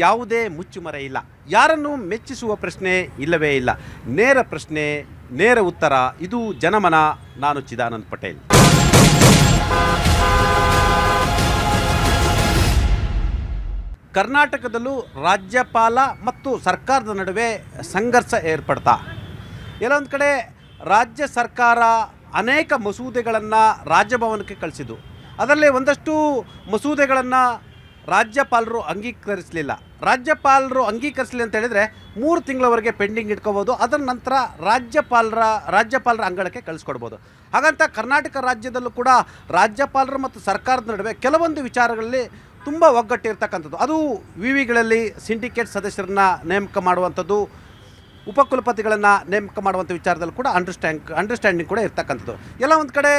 ಯಾವುದೇ ಮುಚ್ಚುಮರೆ ಇಲ್ಲ. ಯಾರನ್ನು ಮೆಚ್ಚಿಸುವ ಪ್ರಶ್ನೆ ಇಲ್ಲವೇ ಇಲ್ಲ. ನೇರ ಪ್ರಶ್ನೆ, ನೇರ ಉತ್ತರ. ಇದು ಜನಮನ. ನಾನು ಚಿದಾನಂದ್ ಪಟೇಲ್. ಕರ್ನಾಟಕದಲ್ಲೂ ರಾಜ್ಯಪಾಲ ಮತ್ತು ಸರ್ಕಾರದ ನಡುವೆ ಸಂಘರ್ಷ ಏರ್ಪಡ್ತಾ ಎಲ್ಲೊಂದು ಕಡೆ ರಾಜ್ಯ ಸರ್ಕಾರ ಅನೇಕ ಮಸೂದೆಗಳನ್ನು ರಾಜಭವನಕ್ಕೆ ಕಳಿಸಿದ್ದು. ಅದರಲ್ಲಿ ಒಂದಷ್ಟು ಮಸೂದೆಗಳನ್ನು ರಾಜ್ಯಪಾಲರು ಅಂಗೀಕರಿಸಲಿಲ್ಲ. ರಾಜ್ಯಪಾಲರು ಅಂಗೀಕರಿಸಲಿ ಅಂತ ಹೇಳಿದರೆ 3 ತಿಂಗಳವರೆಗೆ ಪೆಂಡಿಂಗ್ ಇಟ್ಕೋಬೋದು. ಅದರ ನಂತರ ರಾಜ್ಯಪಾಲರ ಅಂಗಳಕ್ಕೆ ಕಳಿಸ್ಕೊಡ್ಬೋದು. ಹಾಗಂತ ಕರ್ನಾಟಕ ರಾಜ್ಯದಲ್ಲೂ ಕೂಡ ರಾಜ್ಯಪಾಲರು ಮತ್ತು ಸರ್ಕಾರದ ನಡುವೆ ಕೆಲವೊಂದು ವಿಚಾರಗಳಲ್ಲಿ ತುಂಬ ಒಗ್ಗಟ್ಟಿರ್ತಕ್ಕಂಥದ್ದು. ಅದು ವಿವಿಗಳಲ್ಲಿ ಸಿಂಡಿಕೇಟ್ ಸದಸ್ಯರನ್ನ ನೇಮಕ ಮಾಡುವಂಥದ್ದು, ಉಪಕುಲಪತಿಗಳನ್ನು ನೇಮಕ ಮಾಡುವಂಥ ವಿಚಾರದಲ್ಲಿ ಕೂಡ ಅಂಡರ್ಸ್ಟ್ಯಾಂಡಿಂಗ್ ಕೂಡ ಇರ್ತಕ್ಕಂಥದ್ದು. ಎಲ್ಲ ಒಂದು ಕಡೆ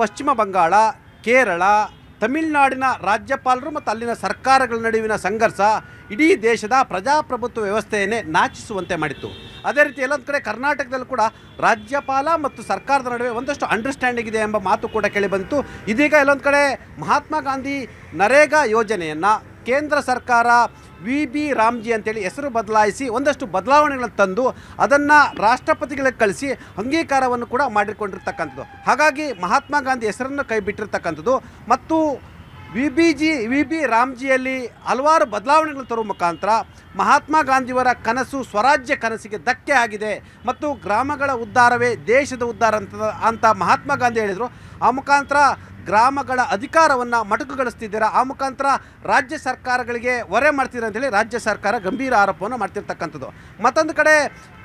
ಪಶ್ಚಿಮ ಬಂಗಾಳ, ಕೇರಳ, ತಮಿಳುನಾಡಿನ ರಾಜ್ಯಪಾಲರು ಮತ್ತು ಅಲ್ಲಿನ ಸರ್ಕಾರಗಳ ನಡುವಿನ ಸಂಘರ್ಷ ಇಡೀ ದೇಶದ ಪ್ರಜಾಪ್ರಭುತ್ವ ವ್ಯವಸ್ಥೆಯನ್ನೇ ನಾಚಿಸುವಂತೆ ಮಾಡಿತ್ತು. ಅದೇ ರೀತಿ ಎಲ್ಲೊಂದು ಕಡೆ ಕರ್ನಾಟಕದಲ್ಲೂ ಕೂಡ ರಾಜ್ಯಪಾಲ ಮತ್ತು ಸರ್ಕಾರದ ನಡುವೆ ಒಂದಷ್ಟು ಅಂಡರ್ಸ್ಟ್ಯಾಂಡಿಂಗ್ ಇದೆ ಎಂಬ ಮಾತು ಕೂಡ ಕೇಳಿಬಂತು. ಇದೀಗ ಎಲ್ಲೊಂದು ಕಡೆ ಮಹಾತ್ಮ ಗಾಂಧಿ ನರೇಗಾ ಯೋಜನೆಯನ್ನು ಕೇಂದ್ರ ಸರ್ಕಾರ VB ರಾಮ್ಜಿ ಅಂತೇಳಿ ಹೆಸರು ಬದಲಾಯಿಸಿ ಒಂದಷ್ಟು ಬದಲಾವಣೆಗಳನ್ನು ತಂದು ಅದನ್ನು ರಾಷ್ಟ್ರಪತಿಗಳಿಗೆ ಕಳಿಸಿ ಅಂಗೀಕಾರವನ್ನು ಕೂಡ ಮಾಡಿಕೊಂಡಿರ್ತಕ್ಕಂಥದ್ದು. ಹಾಗಾಗಿ ಮಹಾತ್ಮ ಗಾಂಧಿ ಹೆಸರನ್ನು ಕೈ ಬಿಟ್ಟಿರ್ತಕ್ಕಂಥದ್ದು ಮತ್ತು VB ರಾಮ್ಜಿಯಲ್ಲಿ ಹಲವಾರು ಬದಲಾವಣೆಗಳು ತರುವ ಮುಖಾಂತರ ಮಹಾತ್ಮ ಗಾಂಧಿಯವರ ಕನಸು ಸ್ವರಾಜ್ಯ ಕನಸಿಗೆ ಧಕ್ಕೆ ಆಗಿದೆ ಮತ್ತು ಗ್ರಾಮಗಳ ಉದ್ಧಾರವೇ ದೇಶದ ಉದ್ಧಾರ ಅಂತ ಮಹಾತ್ಮ ಗಾಂಧಿ ಹೇಳಿದರು. ಆ ಮುಖಾಂತರ ಗ್ರಾಮಗಳ ಅಧಿಕಾರವನ್ನು ಮೊಟಕುಗೊಳಿಸ್ತಿದ್ದೀರಾ, ಆ ಮುಖಾಂತರ ರಾಜ್ಯ ಸರ್ಕಾರಗಳಿಗೆ ಹೊರೆ ಮಾಡ್ತೀರ ಅಂತೇಳಿ ರಾಜ್ಯ ಸರ್ಕಾರ ಗಂಭೀರ ಆರೋಪವನ್ನು ಮಾಡ್ತಿರ್ತಕ್ಕಂಥದ್ದು. ಮತ್ತೊಂದು ಕಡೆ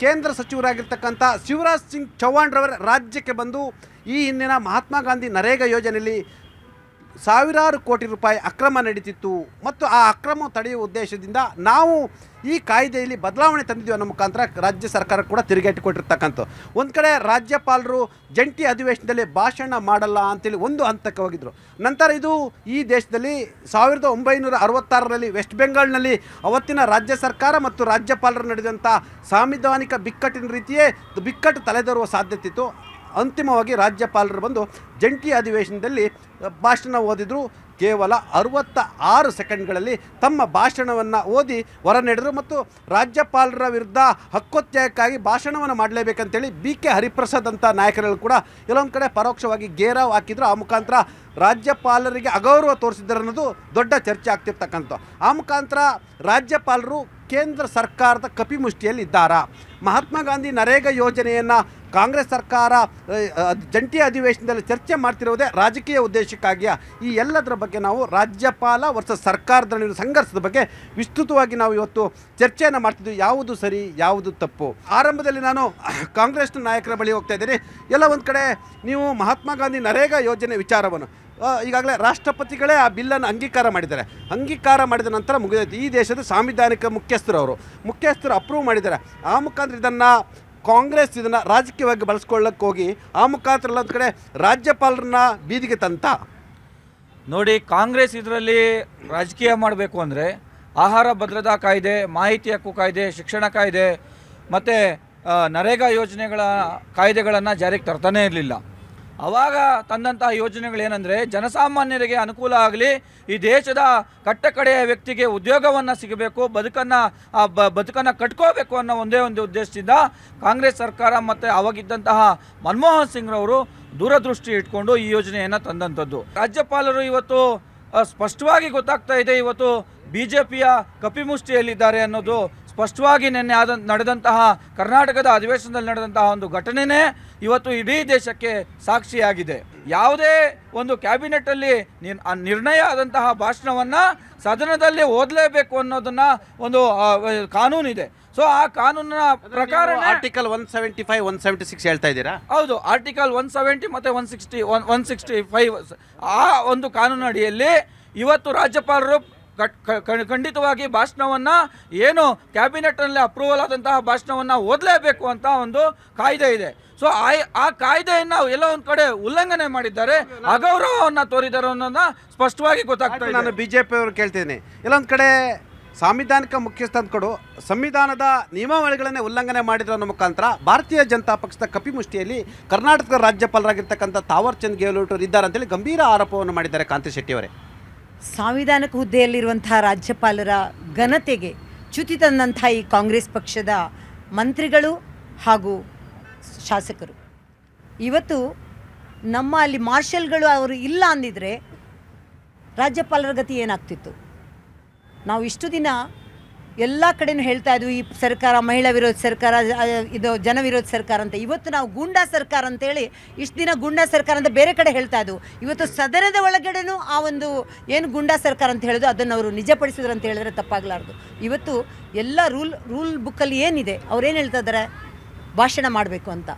ಕೇಂದ್ರ ಸಚಿವರಾಗಿರ್ತಕ್ಕಂಥ ಶಿವರಾಜ್ ಸಿಂಗ್ ಚೌಹಾಣ್ರವರ ರಾಜ್ಯಕ್ಕೆ ಬಂದು ಈ ಹಿಂದಿನ ಮಹಾತ್ಮ ಗಾಂಧಿ ನರೇಗಾ ಯೋಜನೆಯಲ್ಲಿ ಸಾವಿರಾರು ಕೋಟಿ ರೂಪಾಯಿ ಅಕ್ರಮ ನಡೀತಿತ್ತು ಮತ್ತು ಆ ಅಕ್ರಮ ತಡೆಯುವ ಉದ್ದೇಶದಿಂದ ನಾವು ಈ ಕಾಯ್ದೆಯಲ್ಲಿ ಬದಲಾವಣೆ ತಂದಿದ್ದೀವಿ ಅನ್ನೋ ಮುಖಾಂತರ ರಾಜ್ಯ ಸರ್ಕಾರ ಕೂಡ ತಿರುಗೇಟು ಒಂದು ಕಡೆ ರಾಜ್ಯಪಾಲರು ಜಂಟಿ ಅಧಿವೇಶನದಲ್ಲಿ ಭಾಷಣ ಮಾಡಲ್ಲ ಅಂತೇಳಿ ಒಂದು ಹಂತಕ್ಕೆ ಹೋಗಿದ್ದರು. ನಂತರ ಇದು ಈ ದೇಶದಲ್ಲಿ 1966ರಲ್ಲಿ ವೆಸ್ಟ್ ಬೆಂಗಾಲ್ನಲ್ಲಿ ಅವತ್ತಿನ ರಾಜ್ಯ ಸರ್ಕಾರ ಮತ್ತು ರಾಜ್ಯಪಾಲರು ನಡೆದಂಥ ಸಾಂವಿಧಾನಿಕ ಬಿಕ್ಕಟ್ಟಿನ ರೀತಿಯೇ ಬಿಕ್ಕಟ್ಟು ತಲೆದೋರುವ ಸಾಧ್ಯತೆ ಇತ್ತು. ಅಂತಿಮವಾಗಿ ರಾಜ್ಯಪಾಲರು ಬಂದು ಜಂಟಿ ಅಧಿವೇಶನದಲ್ಲಿ ಭಾಷಣ ಓದಿದರು. ಕೇವಲ 66 ಸೆಕೆಂಡ್ಗಳಲ್ಲಿ ತಮ್ಮ ಭಾಷಣವನ್ನು ಓದಿ ಹೊರ ನಡೆದರು ಮತ್ತು ರಾಜ್ಯಪಾಲರ ವಿರುದ್ಧ ಹಕ್ಕೊತ್ತಾಯಕ್ಕಾಗಿ ಭಾಷಣವನ್ನು ಮಾಡಲೇಬೇಕಂತೇಳಿ BK ಹರಿಪ್ರಸಾದ್ ಅಂತ ನಾಯಕರುಗಳು ಕೂಡ ಎಲ್ಲೊಂದು ಕಡೆ ಪರೋಕ್ಷವಾಗಿ ಗೇರಾವ್ ಹಾಕಿದ್ರು. ಆ ಮುಖಾಂತರ ರಾಜ್ಯಪಾಲರಿಗೆ ಅಗೌರವ ತೋರಿಸಿದ್ದಾರೆ ಅನ್ನೋದು ದೊಡ್ಡ ಚರ್ಚೆ ಆಗ್ತಿರ್ತಕ್ಕಂಥ. ಆ ಮುಖಾಂತರ ರಾಜ್ಯಪಾಲರು ಕೇಂದ್ರ ಸರ್ಕಾರದ ಕಪಿಮುಷ್ಟಿಯಲ್ಲಿ ಇದ್ದಾರಾ? ಮಹಾತ್ಮ ಗಾಂಧಿ ನರೇಗಾ ಯೋಜನೆಯನ್ನು ಕಾಂಗ್ರೆಸ್ ಸರ್ಕಾರ ಜಂಟಿ ಅಧಿವೇಶನದಲ್ಲಿ ಚರ್ಚೆ ಮಾಡ್ತಿರೋದೇ ರಾಜಕೀಯ ಉದ್ದೇಶಕ್ಕಾಗಿಯಾ? ಈ ಎಲ್ಲದರ ಬಗ್ಗೆ ನಾವು ರಾಜ್ಯಪಾಲ ವರ್ಸಸ್ ಸರ್ಕಾರದ ನಡುವಿನ ಸಂಘರ್ಷದ ಬಗ್ಗೆ ವಿಸ್ತೃತವಾಗಿ ನಾವು ಇವತ್ತು ಚರ್ಚೆಯನ್ನು ಮಾಡ್ತಿದ್ವಿ. ಯಾವುದು ಸರಿ, ಯಾವುದು ತಪ್ಪು. ಆರಂಭದಲ್ಲಿ ನಾನು ಕಾಂಗ್ರೆಸ್ನ ನಾಯಕರ ಬಳಿ ಹೋಗ್ತಾ ಇದ್ದೀನಿ. ಎಲ್ಲ ಒಂದು ಕಡೆ ನೀವು ಮಹಾತ್ಮ ಗಾಂಧಿ ನರೇಗಾ ಯೋಜನೆ ವಿಚಾರವನ್ನು ಈಗಾಗಲೇ ರಾಷ್ಟ್ರಪತಿಗಳೇ ಆ ಬಿಲ್ಲನ್ನು ಅಂಗೀಕಾರ ಮಾಡಿದ್ದಾರೆ. ಅಂಗೀಕಾರ ಮಾಡಿದ ನಂತರ ಮುಗಿದೈತಿ. ಈ ದೇಶದ ಸಾಂವಿಧಾನಿಕ ಮುಖ್ಯಸ್ಥರು ಅಪ್ರೂವ್ ಮಾಡಿದ್ದಾರೆ. ಆ ಮುಖಾಂತರ ಕಾಂಗ್ರೆಸ್ ಇದನ್ನು ರಾಜಕೀಯವಾಗಿ ಬಳಸ್ಕೊಳ್ಳಕ್ಕೆ ಹೋಗಿ ಆ ಮುಖಾಂತರ ಎಲ್ಲ ಕಡೆ ರಾಜ್ಯಪಾಲರನ್ನ ಬೀದಿಗೆ ತಂತ ನೋಡಿ. ಕಾಂಗ್ರೆಸ್ ಇದರಲ್ಲಿ ರಾಜಕೀಯ ಮಾಡಬೇಕು ಅಂದರೆ ಆಹಾರ ಭದ್ರತಾ ಕಾಯ್ದೆ, ಮಾಹಿತಿ ಹಕ್ಕು ಕಾಯ್ದೆ, ಶಿಕ್ಷಣ ಕಾಯ್ದೆ ಮತ್ತು ನರೇಗಾ ಯೋಜನೆಗಳ ಕಾಯ್ದೆಗಳನ್ನು ಜಾರಿಗೆ ತರ್ತಾನೇ ಇರಲಿಲ್ಲ. ಆವಾಗ ತಂದಂತಹ ಯೋಜನೆಗಳೇನೆಂದರೆ ಜನಸಾಮಾನ್ಯರಿಗೆ ಅನುಕೂಲ ಆಗಲಿ, ಈ ದೇಶದ ಕಟ್ಟಕಡೆಯ ವ್ಯಕ್ತಿಗೆ ಉದ್ಯೋಗವನ್ನು ಸಿಗಬೇಕು, ಬದುಕನ್ನು ಕಟ್ಕೋಬೇಕು ಅನ್ನೋ ಒಂದೇ ಒಂದು ಉದ್ದೇಶದಿಂದ ಕಾಂಗ್ರೆಸ್ ಸರ್ಕಾರ ಮತ್ತು ಆವಾಗಿದ್ದಂತಹ ಮನಮೋಹನ್ ಸಿಂಗ್ರವರು ದೂರದೃಷ್ಟಿ ಇಟ್ಕೊಂಡು ಈ ಯೋಜನೆಯನ್ನು ತಂದಂಥದ್ದು. ರಾಜ್ಯಪಾಲರು ಇವತ್ತು ಸ್ಪಷ್ಟವಾಗಿ ಗೊತ್ತಾಗ್ತಾ ಇದೆ, ಇವತ್ತು BJPಯ ಕಪಿಮುಷ್ಟಿಯಲ್ಲಿದ್ದಾರೆ ಅನ್ನೋದು ಸ್ಪಷ್ಟವಾಗಿ ನಿನ್ನೆ ನಡೆದಂತಹ ಕರ್ನಾಟಕದ ಅಧಿವೇಶನದಲ್ಲಿ ನಡೆದಂತಹ ಒಂದು ಘಟನೆನೇ ಇವತ್ತು ಇಡೀ ದೇಶಕ್ಕೆ ಸಾಕ್ಷಿಯಾಗಿದೆ. ಯಾವುದೇ ಒಂದು ಕ್ಯಾಬಿನೆಟಲ್ಲಿ ನಿರ್ಣಯ ಆದಂತಹ ಭಾಷಣವನ್ನು ಸದನದಲ್ಲಿ ಓದಲೇಬೇಕು ಅನ್ನೋದನ್ನು ಒಂದು ಕಾನೂನಿದೆ. ಸೊ ಆ ಕಾನೂನಿನ ಪ್ರಕಾರ ಆರ್ಟಿಕಲ್ 175, 176 ಹೇಳ್ತಾ ಇದ್ದೀರಾ? ಹೌದು, ಆರ್ಟಿಕಲ್ 170 ಮತ್ತು 165 ಆ ಒಂದು ಕಾನೂನು ಅಡಿಯಲ್ಲಿ ಇವತ್ತು ರಾಜ್ಯಪಾಲರು ಖಂಡಿತವಾಗಿ ಭಾಷಣವನ್ನು ಏನು ಕ್ಯಾಬಿನೆಟ್ನಲ್ಲಿ ಅಪ್ರೂವಲ್ ಆದಂತಹ ಭಾಷಣವನ್ನು ಓದಲೇಬೇಕು ಅಂತ ಒಂದು ಕಾಯ್ದೆ ಇದೆ. ಸೊ ಆ ಕಾಯ್ದೆಯನ್ನು ಎಲ್ಲ ಒಂದು ಕಡೆ ಉಲ್ಲಂಘನೆ ಮಾಡಿದ್ದಾರೆ, ಅಗೌರವವನ್ನು ತೋರಿದ್ದಾರೆ ಅನ್ನೋದನ್ನ ಸ್ಪಷ್ಟವಾಗಿ ಗೊತ್ತಾಗ್ತದೆ. ನಾನು BJP ಅವರು ಕೇಳ್ತಿದ್ದೀನಿ, ಎಲ್ಲೊಂದು ಕಡೆ ಸಾಂವಿಧಾನಿಕ ಮುಖ್ಯಸ್ಥರು ಸಂವಿಧಾನದ ನಿಯಮಾವಳಿಗಳನ್ನೇ ಉಲ್ಲಂಘನೆ ಮಾಡಿದ್ರು ಅನ್ನೋ ಮುಖಾಂತರ ಭಾರತೀಯ ಜನತಾ ಪಕ್ಷದ ಕಪಿಮುಷ್ಟಿಯಲ್ಲಿ ಕರ್ನಾಟಕದ ರಾಜ್ಯಪಾಲರಾಗಿರ್ತಕ್ಕಂಥ ತಾವರ್ ಚಂದ್ ಗೆಹ್ಲೋಟ್ ಇದ್ದಾರೆ ಅಂತೇಳಿ ಗಂಭೀರ ಆರೋಪವನ್ನು ಮಾಡಿದ್ದಾರೆ ಕಾಂತಿ ಶೆಟ್ಟಿ ಅವರೇ. ಸಾಂವಿಧಾನಿಕ ಹುದ್ದೆಯಲ್ಲಿರುವಂತಹ ರಾಜ್ಯಪಾಲರ ಘನತೆಗೆ ಚ್ಯುತಿ ತಂದಂಥ ಈ ಕಾಂಗ್ರೆಸ್ ಪಕ್ಷದ ಮಂತ್ರಿಗಳು ಹಾಗೂ ಶಾಸಕರು ಇವತ್ತು ನಮ್ಮ ಅಲ್ಲಿ ಮಾರ್ಷಲ್ಗಳು ಅವರು ಇಲ್ಲ ಅಂದಿದ್ರೆ ರಾಜ್ಯಪಾಲರ ಗತಿ ಏನಾಗ್ತಿತ್ತು? ನಾವು ಇಷ್ಟು ದಿನ ಎಲ್ಲ ಕಡೆನೂ ಹೇಳ್ತಾ ಇದ್ವಿ ಈ ಸರ್ಕಾರ ಮಹಿಳಾ ವಿರೋಧ ಸರ್ಕಾರ, ಇದು ಜನ ವಿರೋಧ ಸರ್ಕಾರ ಅಂತ. ಇವತ್ತು ನಾವು ಗೂಂಡಾ ಸರ್ಕಾರ ಅಂತೇಳಿ ಇಷ್ಟು ದಿನ ಗೂಂಡಾ ಸರ್ಕಾರ ಅಂತ ಬೇರೆ ಕಡೆ ಹೇಳ್ತಾ ಇದ್ವು. ಇವತ್ತು ಸದನದ ಒಳಗಡೆನೂ ಆ ಒಂದು ಏನು ಗೂಂಡಾ ಸರ್ಕಾರ ಅಂತ ಹೇಳಿದ್ರು ಅದನ್ನು ಅವರು ನಿಜಪಡಿಸಿದ್ರು ಅಂತ ಹೇಳಿದ್ರೆ ತಪ್ಪಾಗಲಾರ್ದು. ಇವತ್ತು ಎಲ್ಲ ರೂಲ್ ಬುಕ್ಕಲ್ಲಿ ಏನಿದೆ ಅವ್ರೇನು ಹೇಳ್ತಾ ಇದ್ದಾರೆ, ಭಾಷಣ ಮಾಡಬೇಕು ಅಂತ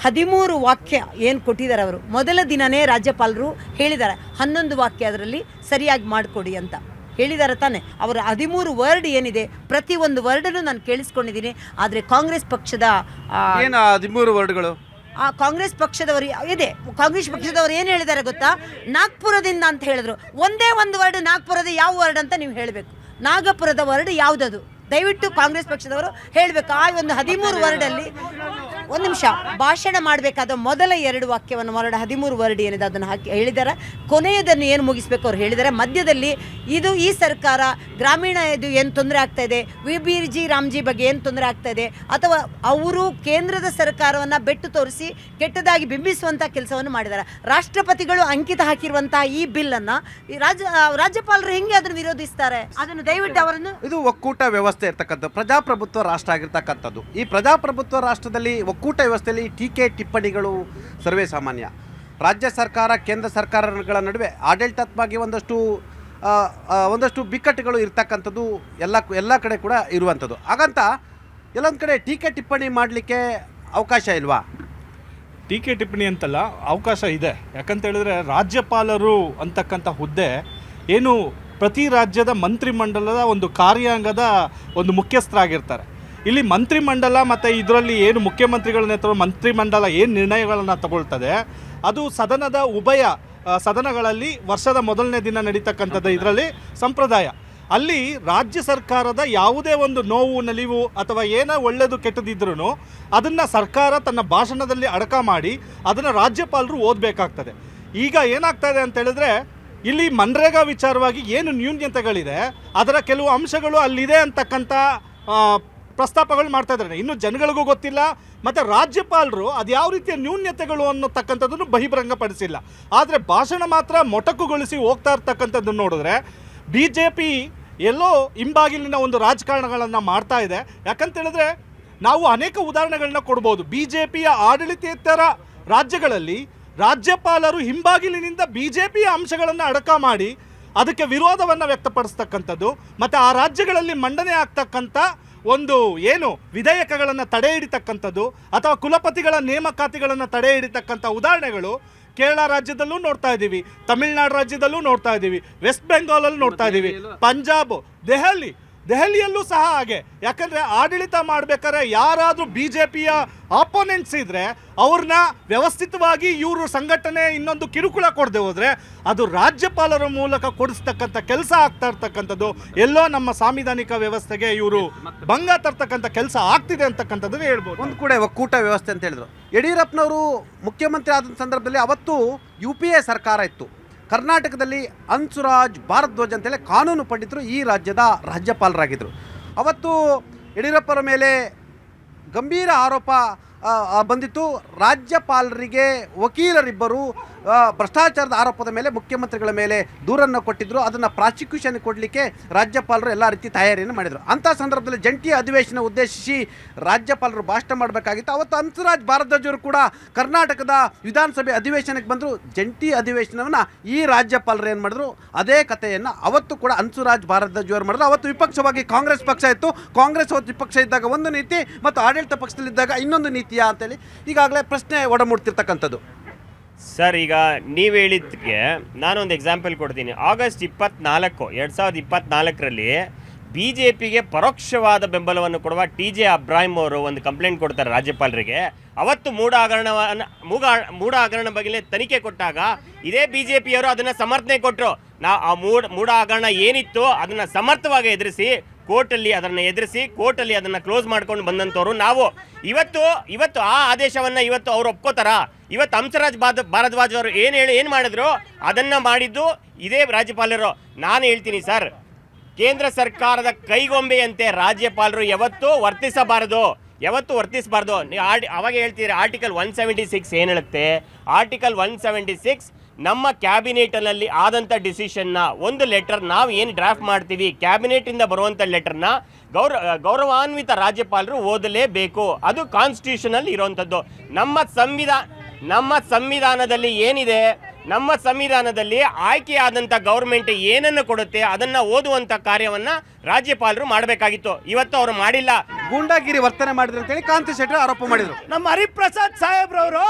13 ವಾಕ್ಯ ಏನು ಕೊಟ್ಟಿದ್ದಾರೆ ಅವರು. ಮೊದಲ ದಿನವೇ ರಾಜ್ಯಪಾಲರು ಹೇಳಿದ್ದಾರೆ 11 ವಾಕ್ಯ ಅದರಲ್ಲಿ ಸರಿಯಾಗಿ ಮಾಡಿಕೊಡಿ ಅಂತ ಹೇಳಿದ್ದಾರೆ ತಾನೆ. ಅವರ 13 ವರ್ಡ್ ಏನಿದೆ ಪ್ರತಿಯೊಂದು ವರ್ಡನ್ನು ನಾನು ಕೇಳಿಸ್ಕೊಂಡಿದ್ದೀನಿ. ಆದರೆ ಕಾಂಗ್ರೆಸ್ ಪಕ್ಷದ 13 ವರ್ಡ್ಗಳು ಕಾಂಗ್ರೆಸ್ ಪಕ್ಷದವರು ಇದೆ. ಕಾಂಗ್ರೆಸ್ ಪಕ್ಷದವರು ಏನು ಹೇಳಿದ್ದಾರೆ ಗೊತ್ತಾ? ನಾಗ್ಪುರದಿಂದ ಅಂತ ಹೇಳಿದ್ರು. ಒಂದೇ ಒಂದು ವರ್ಡ್ ನಾಗ್ಪುರದ ಯಾವ ವರ್ಡ್ ಅಂತ ನೀವು ಹೇಳಬೇಕು. ನಾಗಪುರದ ವರ್ಡ್ ಯಾವುದದು ದಯವಿಟ್ಟು ಕಾಂಗ್ರೆಸ್ ಪಕ್ಷದವರು ಹೇಳಬೇಕು. ಆ ಒಂದು 13 ವರ್ಡಲ್ಲಿ ಒಂದು ನಿಮಿಷ ಭಾಷಣ ಮಾಡಬೇಕಾದ ಮೊದಲ 2 ವಾಕ್ಯವನ್ನು 13 ವರ್ಡ್ ಏನಿದೆ ಅದನ್ನು ಹಾಕಿ ಹೇಳಿದ್ದಾರೆ. ಕೊನೆಯದನ್ನು ಏನು ಮುಗಿಸ್ಬೇಕು ಅವ್ರು ಹೇಳಿದ್ದಾರೆ. ಮಧ್ಯದಲ್ಲಿ ಇದು ಈ ಸರ್ಕಾರ ಗ್ರಾಮೀಣ ಇದು ಏನು ತೊಂದರೆ ಆಗ್ತಾ ಇದೆ, ವಿ ರಾಮ್ಜಿ ಬಗ್ಗೆ ಏನು ತೊಂದರೆ ಆಗ್ತಾ ಇದೆ, ಅಥವಾ ಅವರು ಕೇಂದ್ರದ ಸರ್ಕಾರವನ್ನು ಬೆಟ್ಟು ತೋರಿಸಿ ಕೆಟ್ಟದಾಗಿ ಬಿಂಬಿಸುವಂಥ ಕೆಲಸವನ್ನು ಮಾಡಿದ್ದಾರೆ. ರಾಷ್ಟ್ರಪತಿಗಳು ಅಂಕಿತ ಹಾಕಿರುವಂತಹ ಈ ಬಿಲ್ಲನ್ನು ರಾಜ್ಯಪಾಲರು ಹೆಂಗೆ ಅದನ್ನು ವಿರೋಧಿಸ್ತಾರೆ? ಅದನ್ನು ದಯವಿಟ್ಟು ಅವರನ್ನು ಇದು ಒಕ್ಕೂಟ ವ್ಯವಸ್ಥೆ ಇರ್ತಕ್ಕಂಥ ಪ್ರಜಾಪ್ರಭುತ್ವ ರಾಷ್ಟ್ರ ಆಗಿರ್ತಕ್ಕಂಥದ್ದು. ಈ ಪ್ರಜಾಪ್ರಭುತ್ವ ರಾಷ್ಟ್ರದಲ್ಲಿ ಒಕ್ಕೂಟ ವ್ಯವಸ್ಥೆಯಲ್ಲಿ ಟೀಕೆ ಟಿಪ್ಪಣಿಗಳು ಸರ್ವೇ ಸಾಮಾನ್ಯ. ರಾಜ್ಯ ಸರ್ಕಾರ ಕೇಂದ್ರ ಸರ್ಕಾರಗಳ ನಡುವೆ ಆಡಳಿತಾತ್ಮಕವಾಗಿ ಒಂದಷ್ಟು ಬಿಕ್ಕಟ್ಟುಗಳು ಇರ್ತಕ್ಕಂಥದ್ದು ಎಲ್ಲ ಕಡೆ ಕೂಡ ಇರುವಂಥದ್ದು. ಹಾಗಂತ ಎಲ್ಲೊಂದು ಕಡೆ ಟೀಕೆ ಟಿಪ್ಪಣಿ ಮಾಡಲಿಕ್ಕೆ ಅವಕಾಶ ಇಲ್ವಾ? ಟೀಕೆ ಟಿಪ್ಪಣಿ ಅಂತಲ್ಲ, ಅವಕಾಶ ಇದೆ. ಯಾಕಂತ ಹೇಳಿದ್ರೆ ರಾಜ್ಯಪಾಲರು ಅಂತಕ್ಕಂಥ ಹುದ್ದೆ ಏನು ಪ್ರತಿ ರಾಜ್ಯದ ಮಂತ್ರಿಮಂಡಲದ ಒಂದು ಕಾರ್ಯಾಂಗದ ಒಂದು ಮುಖ್ಯಸ್ಥರಾಗಿರ್ತಾರೆ. ಇಲ್ಲಿ ಮಂತ್ರಿಮಂಡಲ ಮತ್ತು ಇದರಲ್ಲಿ ಏನು ಮುಖ್ಯಮಂತ್ರಿಗಳ ನೇತೃತ್ವ ಮಂತ್ರಿಮಂಡಲ ಏನು ನಿರ್ಣಯಗಳನ್ನು ತಗೊಳ್ತದೆ ಅದು ಸದನದ ಉಭಯ ಸದನಗಳಲ್ಲಿ ವರ್ಷದ ಮೊದಲನೇ ದಿನ ನಡೀತಕ್ಕಂಥದ್ದು ಇದರಲ್ಲಿ ಸಂಪ್ರದಾಯ. ಅಲ್ಲಿ ರಾಜ್ಯ ಸರ್ಕಾರದ ಯಾವುದೇ ಒಂದು ನೋವು ನಲಿವು ಅಥವಾ ಏನೋ ಒಳ್ಳೆಯದು ಕೆಟ್ಟದಿದ್ರೂ ಅದನ್ನು ಸರ್ಕಾರ ತನ್ನ ಭಾಷಣದಲ್ಲಿ ಅಡಕ ಮಾಡಿ ಅದನ್ನು ರಾಜ್ಯಪಾಲರು ಓದಬೇಕಾಗ್ತದೆ. ಈಗ ಏನಾಗ್ತಾ ಇದೆ ಅಂತ ಹೇಳಿದ್ರೆ ಇಲ್ಲಿ ಮನ್ರೇಗಾ ವಿಚಾರವಾಗಿ ಏನು ನ್ಯೂನ್ಯತೆಗಳಿದೆ ಅದರ ಕೆಲವು ಅಂಶಗಳು ಅಲ್ಲಿದೆ ಅಂತಕ್ಕಂಥ ಪ್ರಸ್ತಾಪಗಳು ಮಾಡ್ತಾ ಇದ್ದಾರೆ. ಇನ್ನು ಜನಗಳಿಗೂ ಗೊತ್ತಿಲ್ಲ ಮತ್ತು ರಾಜ್ಯಪಾಲರು ಅದು ಯಾವ ರೀತಿಯ ನ್ಯೂನ್ಯತೆಗಳು ಅನ್ನತಕ್ಕಂಥದ್ದನ್ನು ಬಹಿರಂಗಪಡಿಸಿಲ್ಲ. ಆದರೆ ಭಾಷಣ ಮಾತ್ರ ಮೊಟಕುಗೊಳಿಸಿ ಹೋಗ್ತಾ ಇರ್ತಕ್ಕಂಥದ್ದನ್ನು ನೋಡಿದ್ರೆ BJP ಎಲ್ಲೋ ಹಿಂಬಾಗಿಲಿನ ಒಂದು ರಾಜಕಾರಣಗಳನ್ನು ಮಾಡ್ತಾ ಇದೆ. ಯಾಕಂತ ಹೇಳಿದ್ರೆ ನಾವು ಅನೇಕ ಉದಾಹರಣೆಗಳನ್ನ ಕೊಡ್ಬೋದು. BJPಯ ಆಡಳಿತೇತರ ರಾಜ್ಯಗಳಲ್ಲಿ ರಾಜ್ಯಪಾಲರು ಹಿಂಬಾಗಿಲಿನಿಂದ BJPಯ ಅಂಶಗಳನ್ನು ಅಡಕ ಮಾಡಿ ಅದಕ್ಕೆ ವಿರೋಧವನ್ನು ವ್ಯಕ್ತಪಡಿಸ್ತಕ್ಕಂಥದ್ದು ಮತ್ತು ಆ ರಾಜ್ಯಗಳಲ್ಲಿ ಮಂಡನೆ ಆಗ್ತಕ್ಕಂಥ ಒಂದು ಏನು ವಿಧೇಯಕಗಳನ್ನು ತಡೆ ಹಿಡಿತಕ್ಕಂಥದ್ದು ಅಥವಾ ಕುಲಪತಿಗಳ ನೇಮಕಾತಿಗಳನ್ನು ತಡೆ ಹಿಡಿತಕ್ಕಂಥ ಉದಾಹರಣೆಗಳು ಕೇರಳ ರಾಜ್ಯದಲ್ಲೂ ನೋಡ್ತಾ ಇದ್ದೀವಿ, ತಮಿಳುನಾಡು ರಾಜ್ಯದಲ್ಲೂ ನೋಡ್ತಾ ಇದ್ದೀವಿ, ವೆಸ್ಟ್ ಬೆಂಗಾಲಲ್ಲಿ ನೋಡ್ತಾ ಇದ್ದೀವಿ, ಪಂಜಾಬ್, ದೆಹಲಿಯಲ್ಲೂ ಸಹ ಹಾಗೆ. ಯಾಕಂದರೆ ಆಡಳಿತ ಮಾಡಬೇಕಾದ್ರೆ ಯಾರಾದರೂ BJPಯ ಆಪೋನೆಂಟ್ಸ್ ಇದ್ದರೆ ಅವ್ರನ್ನ ವ್ಯವಸ್ಥಿತವಾಗಿ ಇವರು ಸಂಘಟನೆ ಇನ್ನೊಂದು ಕಿರುಕುಳ ಕೊಡದೆ ಹೋದರೆ ಅದು ರಾಜ್ಯಪಾಲರ ಮೂಲಕ ಕೊಡಿಸ್ತಕ್ಕಂಥ ಕೆಲಸ ಆಗ್ತಾ ಇರ್ತಕ್ಕಂಥದ್ದು ಎಲ್ಲೋ ನಮ್ಮ ಸಾಂವಿಧಾನಿಕ ವ್ಯವಸ್ಥೆಗೆ ಇವರು ಭಂಗ ತರ್ತಕ್ಕಂಥ ಕೆಲಸ ಆಗ್ತಿದೆ ಅಂತಕ್ಕಂಥದ್ದನ್ನು ಹೇಳ್ಬೋದು. ಒಂದು ಕೂಡ ಒಕ್ಕೂಟ ವ್ಯವಸ್ಥೆ ಅಂತ ಹೇಳಿದ್ರು. ಯಡಿಯೂರಪ್ಪನವರು ಮುಖ್ಯಮಂತ್ರಿ ಆದ ಸಂದರ್ಭದಲ್ಲಿ ಅವತ್ತು UPA ಸರ್ಕಾರ ಇತ್ತು. ಕರ್ನಾಟಕದಲ್ಲಿ ಹನ್ಸುರಾಜ್ ಭಾರದ್ವಾಜ್ ಅಂತೇಳಿ ಕಾನೂನು ಪಂಡಿತರು ಈ ರಾಜ್ಯದ ರಾಜ್ಯಪಾಲರಾಗಿದ್ದರು. ಅವತ್ತು ಯಡಿಯೂರಪ್ಪರ ಮೇಲೆ ಗಂಭೀರ ಆರೋಪ ಬಂದಿತ್ತು. ರಾಜ್ಯಪಾಲರಿಗೆ ವಕೀಲರಿಬ್ಬರು ಭ್ರಷ್ಟಾಚಾರದ ಆರೋಪದ ಮೇಲೆ ಮುಖ್ಯಮಂತ್ರಿಗಳ ಮೇಲೆ ದೂರನ್ನು ಕೊಟ್ಟಿದ್ದರು. ಅದನ್ನು ಪ್ರಾಸಿಕ್ಯೂಷನ್ ಕೊಡಲಿಕ್ಕೆ ರಾಜ್ಯಪಾಲರು ಎಲ್ಲ ರೀತಿ ತಯಾರಿಯನ್ನು ಮಾಡಿದರು. ಅಂಥ ಸಂದರ್ಭದಲ್ಲಿ ಜಂಟಿ ಅಧಿವೇಶನ ಉದ್ದೇಶಿಸಿ ರಾಜ್ಯಪಾಲರು ಭಾಷಣ ಮಾಡಬೇಕಾಗಿತ್ತು. ಅವತ್ತು ಹನ್ಸುರಾಜ್ ಭಾರದ್ವಾಜ್ ಅವರು ಕೂಡ ಕರ್ನಾಟಕದ ವಿಧಾನಸಭೆ ಅಧಿವೇಶನಕ್ಕೆ ಬಂದರು. ಜಂಟಿ ಅಧಿವೇಶನವನ್ನು ಈ ರಾಜ್ಯಪಾಲರು ಏನು ಮಾಡಿದ್ರು ಅದೇ ಕಥೆಯನ್ನು ಅವತ್ತು ಕೂಡ ಹನ್ಸುರಾಜ್ ಭಾರದ್ವಾಜ್ ಅವರು ಮಾಡಿದ್ರು. ಅವತ್ತು ವಿಪಕ್ಷವಾಗಿ ಕಾಂಗ್ರೆಸ್ ಪಕ್ಷ ಇತ್ತು. ಕಾಂಗ್ರೆಸ್ ಅವತ್ತು ವಿಪಕ್ಷ ಇದ್ದಾಗ ಒಂದು ನೀತಿ ಮತ್ತು ಆಡಳಿತ ಪಕ್ಷದಲ್ಲಿದ್ದಾಗ ಇನ್ನೊಂದು ನೀತಿಯಾ ಅಂತೇಳಿ ಈಗಾಗಲೇ ಪ್ರಶ್ನೆ ಒಡಮೂಡ್ತಿರ್ತಕ್ಕಂಥದ್ದು. ಸರ್, ಈಗ ನೀವು ಹೇಳಿದ್ದಕ್ಕೆ ನಾನೊಂದು ಎಕ್ಸಾಂಪಲ್ ಕೊಡ್ತೀನಿ. ಆಗಸ್ಟ್ 24, 2024ರಲ್ಲಿ BJPಗೆ ಪರೋಕ್ಷವಾದ ಬೆಂಬಲವನ್ನು ಕೊಡುವ TJ ಅಬ್ರಾಹಿಂ ಅವರು ಒಂದು ಕಂಪ್ಲೇಂಟ್ ಕೊಡ್ತಾರೆ ರಾಜ್ಯಪಾಲರಿಗೆ. ಅವತ್ತು ಮೂಢ ಹಗರಣ ಬಗ್ಗೆ ತನಿಖೆ ಕೊಟ್ಟಾಗ ಇದೇ BJPಯವರು ಅದನ್ನು ಸಮರ್ಥನೆ ಕೊಟ್ಟರು. ಆ ಮೂಢ ಹಗರಣ ಏನಿತ್ತು ಅದನ್ನು ಸಮರ್ಥವಾಗಿ ಎದುರಿಸಿ ಕೋರ್ಟಲ್ಲಿ ಅದನ್ನು ಕ್ಲೋಸ್ ಮಾಡ್ಕೊಂಡು ಬಂದಂಥವ್ರು ನಾವು. ಇವತ್ತು ಆ ಆದೇಶವನ್ನು ಇವತ್ತು ಅವ್ರು ಒಪ್ಕೋತಾರ? ಇವತ್ತು ಹಂಸರಾಜ್ ಭಾರದ್ವಾಜ್ ಅವರು ಏನು ಮಾಡಿದ್ರು ಅದನ್ನು ಮಾಡಿದ್ದು ಇದೇ ರಾಜ್ಯಪಾಲರು. ನಾನು ಹೇಳ್ತೀನಿ ಸರ್, ಕೇಂದ್ರ ಸರ್ಕಾರದ ಕೈಗೊಂಬೆಯಂತೆ ರಾಜ್ಯಪಾಲರು ಯಾವತ್ತೂ ವರ್ತಿಸಬಾರದು. ನೀವು ಅವಾಗ ಹೇಳ್ತೀರಿ ಆರ್ಟಿಕಲ್ 176 ಏನು ಹೇಳುತ್ತೆ? ಆರ್ಟಿಕಲ್ 176 ನಮ್ಮ ಕ್ಯಾಬಿನೆಟ್ನಲ್ಲಿ ಆದಂಥ ಡಿಸಿಷನ್ನ ಒಂದು ಲೆಟರ್ ನಾವು ಏನು ಡ್ರಾಫ್ಟ್ ಮಾಡ್ತೀವಿ, ಕ್ಯಾಬಿನೆಟಿಂದ ಬರುವಂಥ ಲೆಟರ್ನ ಗೌರವಾನ್ವಿತ ರಾಜ್ಯಪಾಲರು ಓದಲೇಬೇಕು. ಅದು ಕಾನ್ಸ್ಟಿಟ್ಯೂಷನಲ್ಲಿ ಇರುವಂಥದ್ದು. ನಮ್ಮ ಸಂವಿಧಾನದಲ್ಲಿ ಏನಿದೆ, ನಮ್ಮ ಸಂವಿಧಾನದಲ್ಲಿ ಆಯ್ಕೆಯಾದಂಥ ಗೌರ್ಮೆಂಟ್ ಏನನ್ನು ಕೊಡುತ್ತೆ ಅದನ್ನು ಓದುವಂಥ ಕಾರ್ಯವನ್ನು ರಾಜ್ಯಪಾಲರು ಮಾಡಬೇಕಾಗಿತ್ತು. ಇವತ್ತು ಅವರು ಮಾಡಿಲ್ಲ. ಗೂಂಡಾಗಿರಿ ವರ್ತನೆ ಮಾಡಿದ್ರು ಅಂತೇಳಿ ಕಾಂತಿ ಶೆಟ್ಟರ್ ಆರೋಪ ಮಾಡಿದರು. ನಮ್ಮ ಹರಿಪ್ರಸಾದ್ ಸಾಹೇಬ್ರವರು